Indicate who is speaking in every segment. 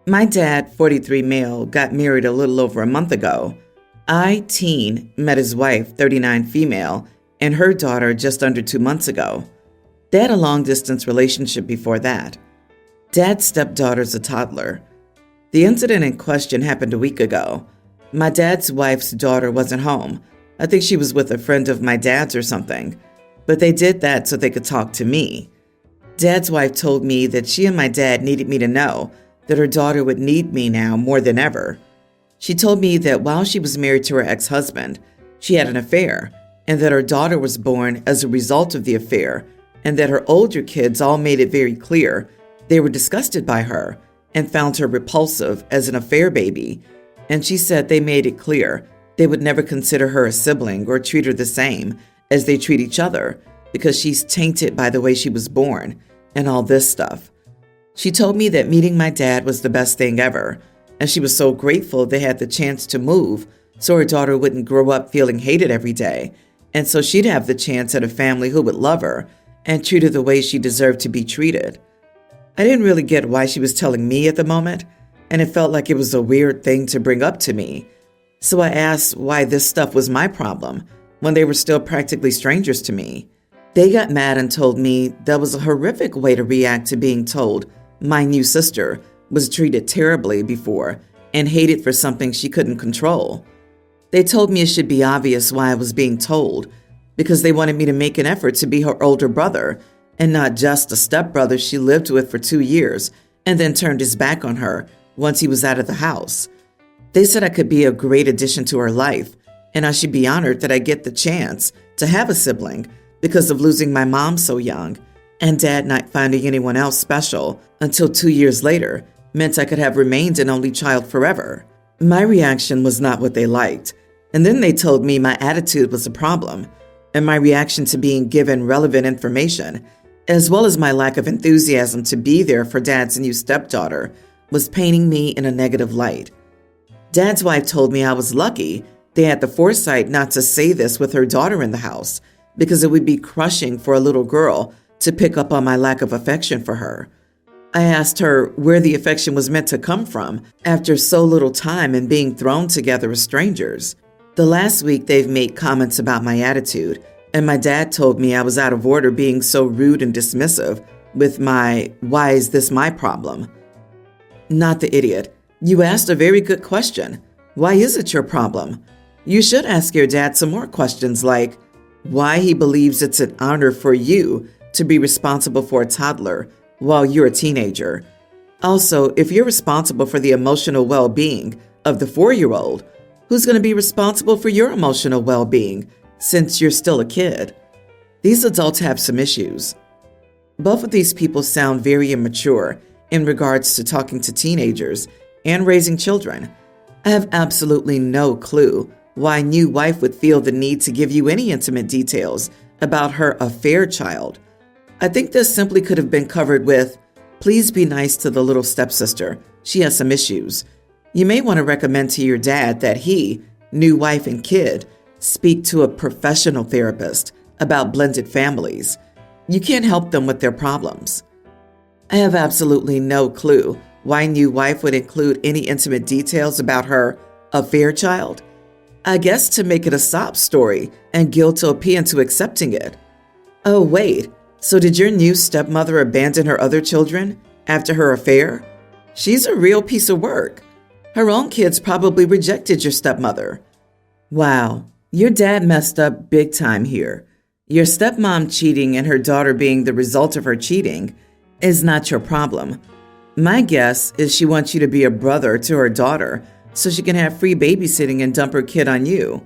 Speaker 1: My dad, 43 male, got married a little over a month ago. I, teen, met his wife, 39 female, and her daughter just under 2 months ago. They had a long-distance relationship before that. Dad's stepdaughter's a toddler. The incident in question happened a week ago. My dad's wife's daughter wasn't home. I think she was with a friend of my dad's or something. But they did that so they could talk to me. Dad's wife told me that she and my dad needed me to know that her daughter would need me now more than ever. She told me that while she was married to her ex-husband, she had an affair, and that her daughter was born as a result of the affair, and that her older kids all made it very clear they were disgusted by her and found her repulsive as an affair baby. And she said they made it clear they would never consider her a sibling or treat her the same as they treat each other because she's tainted by the way she was born and all this stuff. She told me that meeting my dad was the best thing ever, and she was so grateful they had the chance to move so her daughter wouldn't grow up feeling hated every day, and so she'd have the chance at a family who would love her and treat her the way she deserved to be treated. I didn't really get why she was telling me at the moment, and it felt like it was a weird thing to bring up to me. So I asked why this stuff was my problem when they were still practically strangers to me. They got mad and told me that was a horrific way to react to being told my new sister was treated terribly before and hated for something she couldn't control. They told me it should be obvious why I was being told, because they wanted me to make an effort to be her older brother and not just a stepbrother she lived with for 2 years and then turned his back on her once he was out of the house. They said I could be a great addition to her life, and I should be honored that I get the chance to have a sibling because of losing my mom so young, and Dad not finding anyone else special until 2 years later meant I could have remained an only child forever. My reaction was not what they liked, and then they told me my attitude was a problem, and my reaction to being given relevant information, as well as my lack of enthusiasm to be there for Dad's new stepdaughter, was painting me in a negative light. Dad's wife told me I was lucky they had the foresight not to say this with her daughter in the house, because it would be crushing for a little girl to pick up on my lack of affection for her. I asked her where the affection was meant to come from after so little time and being thrown together as strangers. The last week they've made comments about my attitude, and my dad told me I was out of order being so rude and dismissive with my "why is this my problem?" Not the idiot. You asked a very good question. Why is it your problem? You should ask your dad some more questions like why he believes it's an honor for you to be responsible for a toddler while you're a teenager. Also, if you're responsible for the emotional well-being of the 4-year-old, who's going to be responsible for your emotional well-being since you're still a kid? These adults have some issues. Both of these people sound very immature in regards to talking to teenagers and raising children. I have absolutely no clue why new wife would feel the need to give you any intimate details about her affair child. I think this simply could have been covered with, please be nice to the little stepsister. She has some issues. You may want to recommend to your dad that he, new wife and kid, speak to a professional therapist about blended families. You can't help them with their problems. I have absolutely no clue why new wife would include any intimate details about her affair child. I guess to make it a sob story and guilt OP into accepting it. Oh wait, so did your new stepmother abandon her other children after her affair? She's a real piece of work. Her own kids probably rejected your stepmother. Wow, your dad messed up big time here. Your stepmom cheating and her daughter being the result of her cheating is not your problem. My guess is she wants you to be a brother to her daughter so she can have free babysitting and dump her kid on you.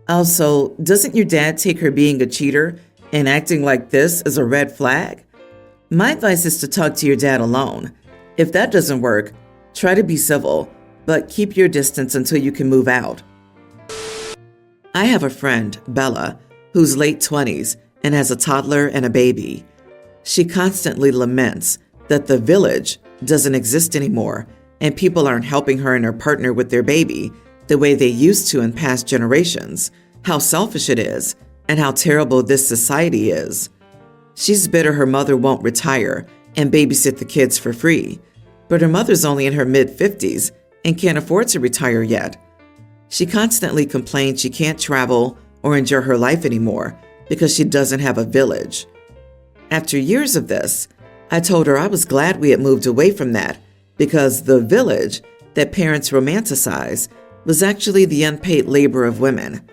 Speaker 1: Also, doesn't your dad take her being a cheater and acting like this as a red flag? My advice is to talk to your dad alone. If that doesn't work, try to be civil, but keep your distance until you can move out. I have a friend, Bella, who's late 20s and has a toddler and a baby. She constantly laments that the village doesn't exist anymore and people aren't helping her and her partner with their baby the way they used to in past generations, how selfish it is, and how terrible this society is. She's bitter her mother won't retire and babysit the kids for free. but her mother's only in her mid-50s and can't afford to retire yet. She constantly complains she can't travel or enjoy her life anymore because she doesn't have a village. After years of this, I told her I was glad we had moved away from that because the village that parents romanticize was actually the unpaid labor of women.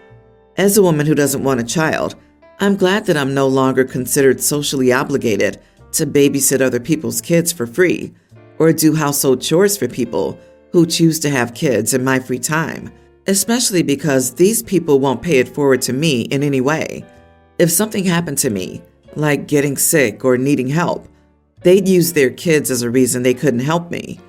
Speaker 1: As a woman who doesn't want a child, I'm glad that I'm no longer considered socially obligated to babysit other people's kids for free or do household chores for people who choose to have kids in my free time, especially because these people won't pay it forward to me in any way. If something happened to me, like getting sick or needing help, they'd use their kids as a reason they couldn't help me.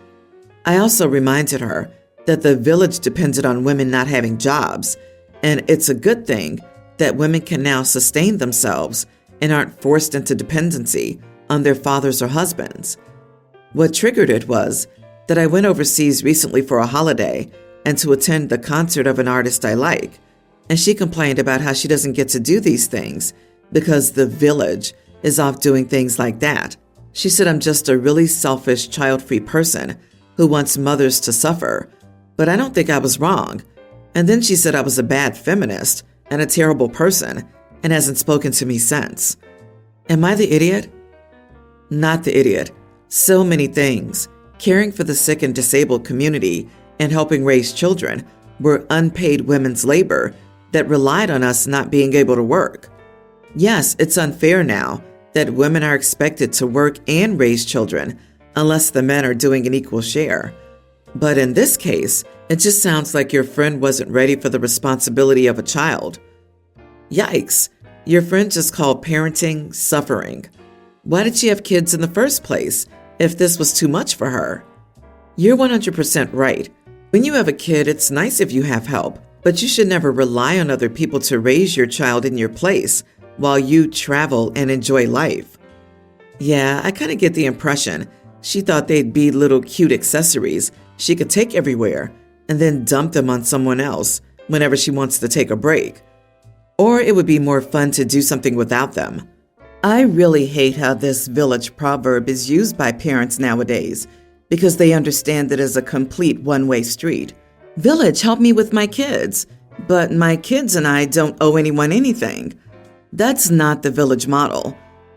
Speaker 1: I also reminded her that the village depended on women not having jobs, and it's a good thing that women can now sustain themselves and aren't forced into dependency on their fathers or husbands. What triggered it was that I went overseas recently for a holiday and to attend the concert of an artist I like, and she complained about how she doesn't get to do these things because the village is off doing things like that. She said I'm just a really selfish, child-free person who wants mothers to suffer, but I don't think I was wrong. And then she said I was a bad feminist and a terrible person and hasn't spoken to me since. Am I the idiot? Not the idiot. So many things. Caring for the sick and disabled community and helping raise children were unpaid women's labor that relied on us not being able to work. Yes, it's unfair now that women are expected to work and raise children unless the men are doing an equal share. But in this case, it just sounds like your friend wasn't ready for the responsibility of a child. Yikes, your friend just called parenting suffering. Why did she have kids in the first place if this was too much for her? You're 100% right. When you have a kid, it's nice if you have help, but you should never rely on other people to raise your child in your place while you travel and enjoy life. Yeah, I kind of get the impression she thought they'd be little cute accessories she could take everywhere and then dump them on someone else whenever she wants to take a break. Or it would be more fun to do something without them. I really hate how this village proverb is used by parents nowadays because they understand it as a complete one-way street. Village, help me with my kids, but my kids and I don't owe anyone anything. That's not the village model.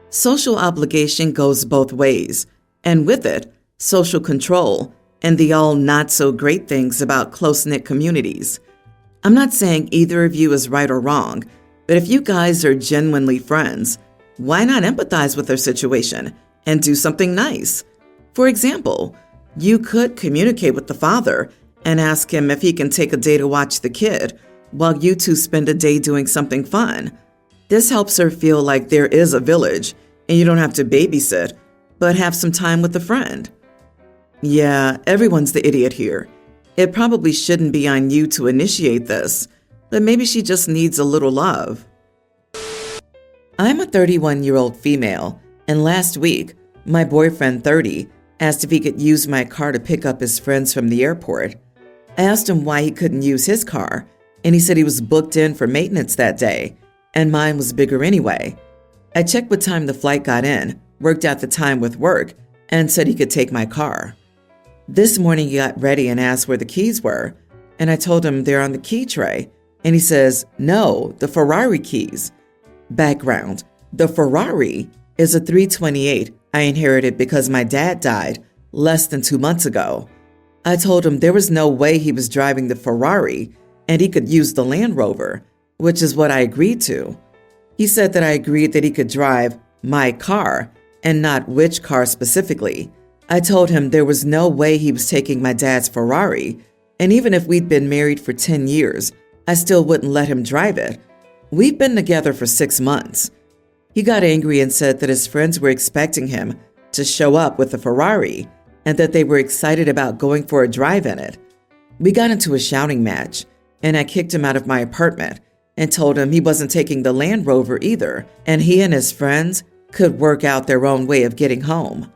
Speaker 1: Social obligation goes both ways, and with it, social control and the all not so great things about close-knit communities. I'm not saying either of you is right or wrong, but if you guys are genuinely friends, why not empathize with their situation and do something nice? For example, you could communicate with the father and ask him if he can take a day to watch the kid while you two spend a day doing something fun. This helps her feel like there is a village and you don't have to babysit, but have some time with a friend. Yeah, everyone's the idiot here. It probably shouldn't be on you to initiate this, but maybe she just needs a little love. I'm a 31-year-old female, and last week, my boyfriend, 30, asked if he could use my car to pick up his friends from the airport. I asked him why he couldn't use his car, and he said he was booked in for maintenance that day, and mine was bigger anyway. I checked what time the flight got in, worked out the time with work, and said he could take my car. This morning he got ready and asked where the keys were, and I told him they're on the key tray, and he says, no, the Ferrari keys. Background: the Ferrari is a 328 I inherited because my dad died less than 2 months ago. I told him there was no way he was driving the Ferrari and he could use the Land Rover, which is what I agreed to. He said that I agreed that he could drive my car and not which car specifically. I told him there was no way he was taking my dad's Ferrari, and even if we'd been married for 10 years, I still wouldn't let him drive it. We've been together for 6 months. He got angry and said that his friends were expecting him to show up with a Ferrari and that they were excited about going for a drive in it. We got into a shouting match, and I kicked him out of my apartment and told him he wasn't taking the Land Rover either, and he and his friends could work out their own way of getting home.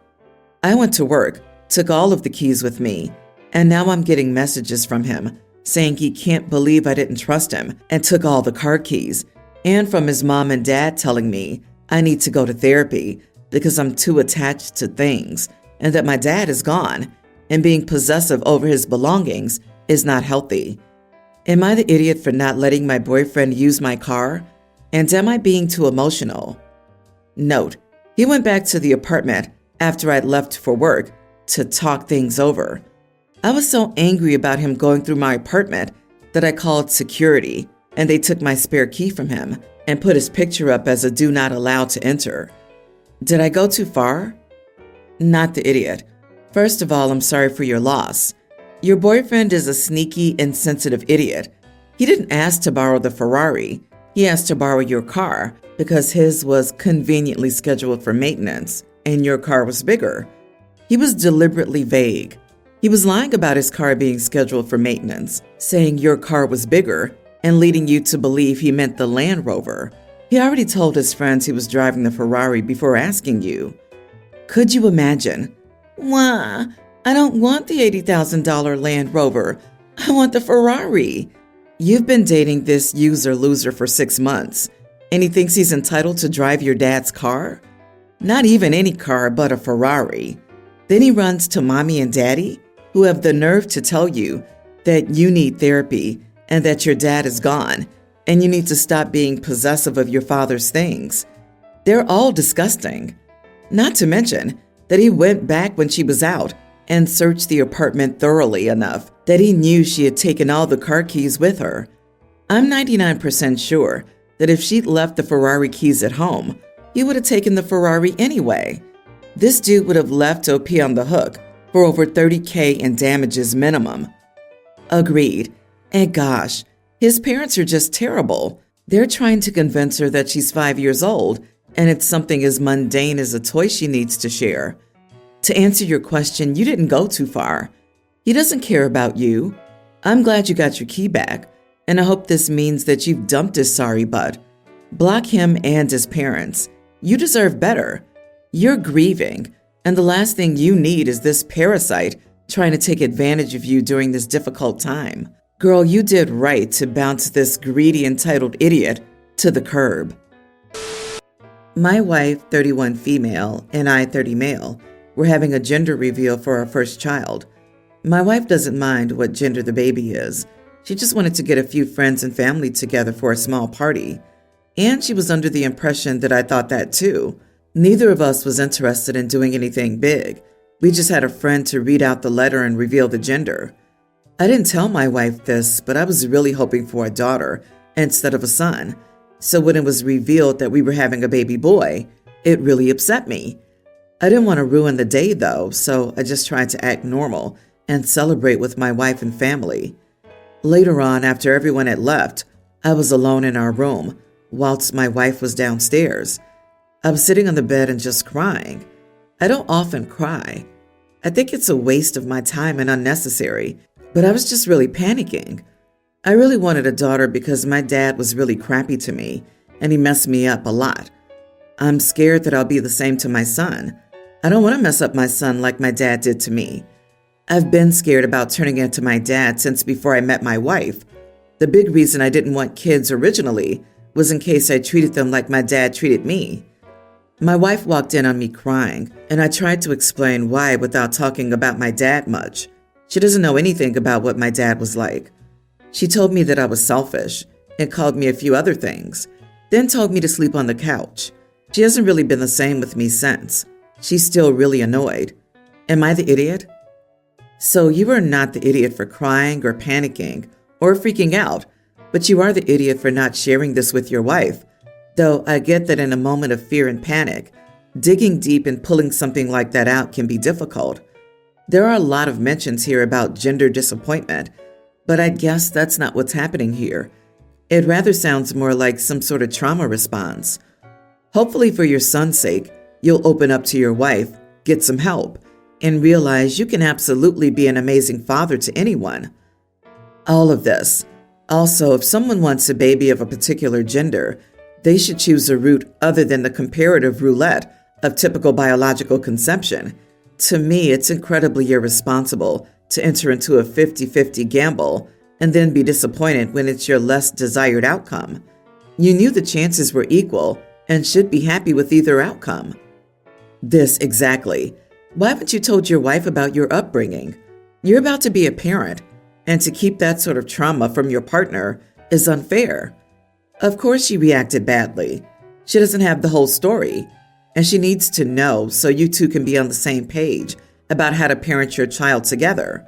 Speaker 1: I went to work, took all of the keys with me, and now I'm getting messages from him saying he can't believe I didn't trust him and took all the car keys, and from his mom and dad telling me I need to go to therapy because I'm too attached to things and that my dad is gone and being possessive over his belongings is not healthy. Am I the idiot for not letting my boyfriend use my car? And am I being too emotional? Note, he went back to the apartment after I'd left for work to talk things over. I was so angry about him going through my apartment that I called security, and they took my spare key from him and put his picture up as a do not allow to enter. Did I go too far? Not the idiot. First of all, I'm sorry for your loss. Your boyfriend is a sneaky, insensitive idiot. He didn't ask to borrow the Ferrari. He asked to borrow your car because his was conveniently scheduled for maintenance and your car was bigger. He was deliberately vague. He was lying about his car being scheduled for maintenance, saying your car was bigger and leading you to believe he meant the Land Rover. He already told his friends he was driving the Ferrari before asking you. Could you imagine? Why? I don't want the $80,000 Land Rover. I want the Ferrari. You've been dating this user-loser for 6 months, and he thinks he's entitled to drive your dad's car? Not even any car, but a Ferrari. Then he runs to mommy and daddy, who have the nerve to tell you that you need therapy and that your dad is gone, and you need to stop being possessive of your father's things. They're all disgusting. Not to mention that he went back when she was out and searched the apartment thoroughly enough that he knew she had taken all the car keys with her. I'm 99% sure that if she'd left the Ferrari keys at home, he would have taken the Ferrari anyway. This dude would have left OP on the hook for over $30,000 in damages minimum. Agreed. And gosh, his parents are just terrible. They're trying to convince her that she's 5 years old and it's something as mundane as a toy she needs to share. To answer your question, you didn't go too far. He doesn't care about you. I'm glad you got your key back, and I hope this means that you've dumped his sorry butt. Block him and his parents. You deserve better. You're grieving, and the last thing you need is this parasite trying to take advantage of you during this difficult time. Girl, you did right to bounce this greedy, entitled idiot to the curb. My wife, 31 female, and I, 30 male, were having a gender reveal for our first child. My wife doesn't mind what gender the baby is. She just wanted to get a few friends and family together for a small party. And she was under the impression that I thought that too. Neither of us was interested in doing anything big. We just had a friend to read out the letter and reveal the gender. I didn't tell my wife this, but I was really hoping for a daughter instead of a son. So when it was revealed that we were having a baby boy, it really upset me. I didn't want to ruin the day though, so I just tried to act normal and celebrate with my wife and family. Later on, after everyone had left, I was alone in our room, whilst my wife was downstairs. I was sitting on the bed and just crying. I don't often cry. I think it's a waste of my time and unnecessary, but I was just really panicking. I really wanted a daughter because my dad was really crappy to me, and he messed me up a lot. I'm scared that I'll be the same to my son. I don't want to mess up my son like my dad did to me. I've been scared about turning into my dad since before I met my wife. The big reason I didn't want kids originally was in case I treated them like my dad treated me. My wife walked in on me crying, and I tried to explain why without talking about my dad much. She doesn't know anything about what my dad was like. She told me that I was selfish and called me a few other things, then told me to sleep on the couch. She hasn't really been the same with me since. She's still really annoyed. Am I the idiot? So you are not the idiot for crying or panicking or freaking out, but you are the idiot for not sharing this with your wife. Though I get that in a moment of fear and panic, digging deep and pulling something like that out can be difficult. There are a lot of mentions here about gender disappointment, but I guess that's not what's happening here. It rather sounds more like some sort of trauma response. Hopefully for your son's sake, you'll open up to your wife, get some help, and realize you can absolutely be an amazing father to anyone. All of this. Also, if someone wants a baby of a particular gender, they should choose a route other than the comparative roulette of typical biological conception. To me, it's incredibly irresponsible to enter into a 50-50 gamble and then be disappointed when it's your less desired outcome. You knew the chances were equal and should be happy with either outcome. This exactly. Why haven't you told your wife about your upbringing? You're about to be a parent, and to keep that sort of trauma from your partner is unfair." Of course, she reacted badly. She doesn't have the whole story, and she needs to know so you two can be on the same page about how to parent your child together.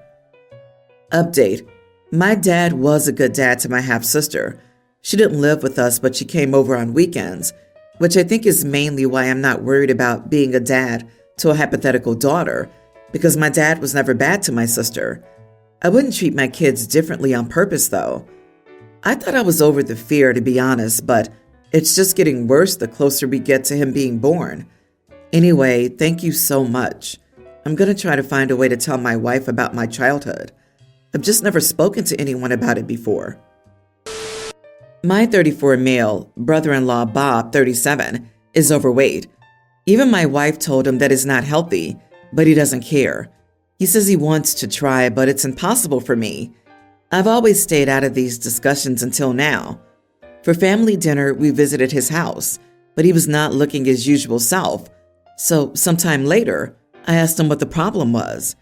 Speaker 1: Update. My dad was a good dad to my half-sister. She didn't live with us, but she came over on weekends, which I think is mainly why I'm not worried about being a dad to a hypothetical daughter, because my dad was never bad to my sister. I wouldn't treat my kids differently on purpose, though. I thought I was over the fear, to be honest, but it's just getting worse the closer we get to him being born. Anyway, thank you so much. I'm going to try to find a way to tell my wife about my childhood. I've just never spoken to anyone about it before. My 34 male brother-in-law, Bob, 37, is overweight. Even my wife told him that it's not healthy, but he doesn't care. He says he wants to try, but it's impossible for me. I've always stayed out of these discussions until now. For family dinner, we visited his house, but he was not looking his usual self. So sometime later, I asked him what the problem was.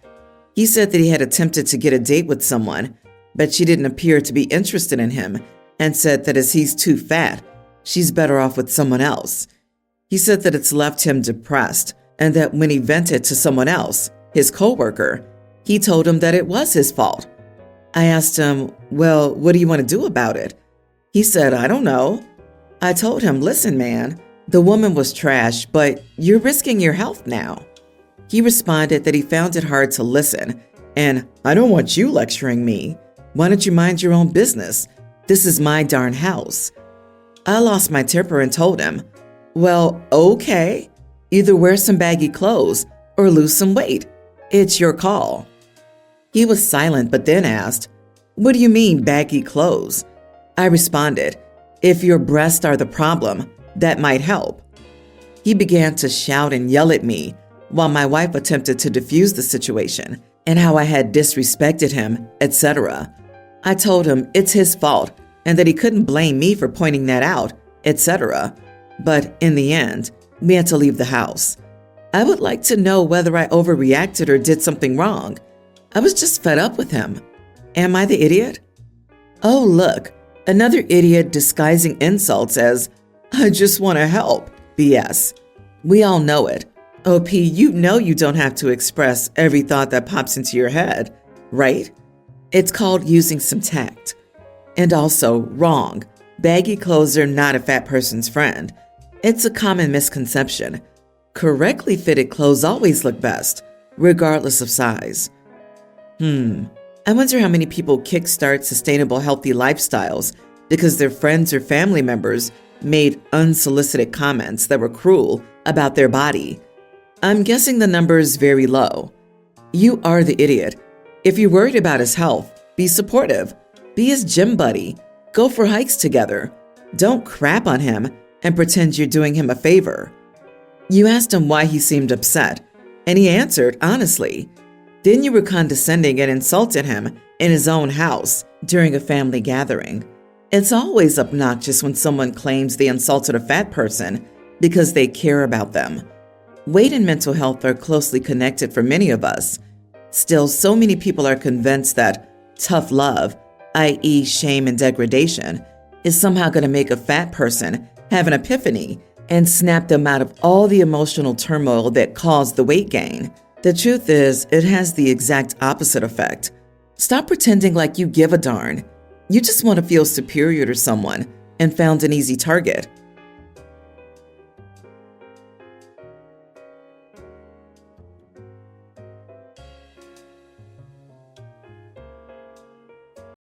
Speaker 1: He said that he had attempted to get a date with someone, but she didn't appear to be interested in him, and said that as he's too fat, she's better off with someone else. He said that it's left him depressed, and that when he vented to someone else, his coworker, he told him that it was his fault. I asked him, "Well, what do you want to do about it?" He said, "I don't know." I told him, "Listen, man, the woman was trash, but you're risking your health now." He responded that he found it hard to listen, and "I don't want you lecturing me. Why don't you mind your own business? This is my darn house." I lost my temper and told him, "Well, okay. Either wear some baggy clothes or lose some weight. It's your call." He was silent, but then asked, "What do you mean, baggy clothes?" I responded, "If your breasts are the problem, that might help." He began to shout and yell at me, while my wife attempted to defuse the situation and how I had disrespected him, etc. I told him it's his fault and that he couldn't blame me for pointing that out, etc. But in the end, we had to leave the house. I would like to know whether I overreacted or did something wrong. I was just fed up with him. Am I the idiot? Oh, look, another idiot disguising insults as, "I just want to help." BS. We all know it. OP, you know you don't have to express every thought that pops into your head, right? It's called using some tact. And also, wrong. Baggy clothes are not a fat person's friend. It's a common misconception. Correctly fitted clothes always look best, regardless of size. I wonder how many people kickstart sustainable healthy lifestyles because their friends or family members made unsolicited comments that were cruel about their body. I'm guessing the number is very low. You are the idiot. If you're worried about his health, be supportive. Be his gym buddy. Go for hikes together. Don't crap on him and pretend you're doing him a favor. You asked him why he seemed upset, and he answered honestly. Then you were condescending and insulted him in his own house during a family gathering. It's always obnoxious when someone claims they insulted a fat person because they care about them. Weight and mental health are closely connected for many of us. Still, so many people are convinced that tough love, i.e. shame and degradation, is somehow going to make a fat person have an epiphany and snap them out of all the emotional turmoil that caused the weight gain. The truth is, it has the exact opposite effect. Stop pretending like you give a darn. You just want to feel superior to someone and found an easy target.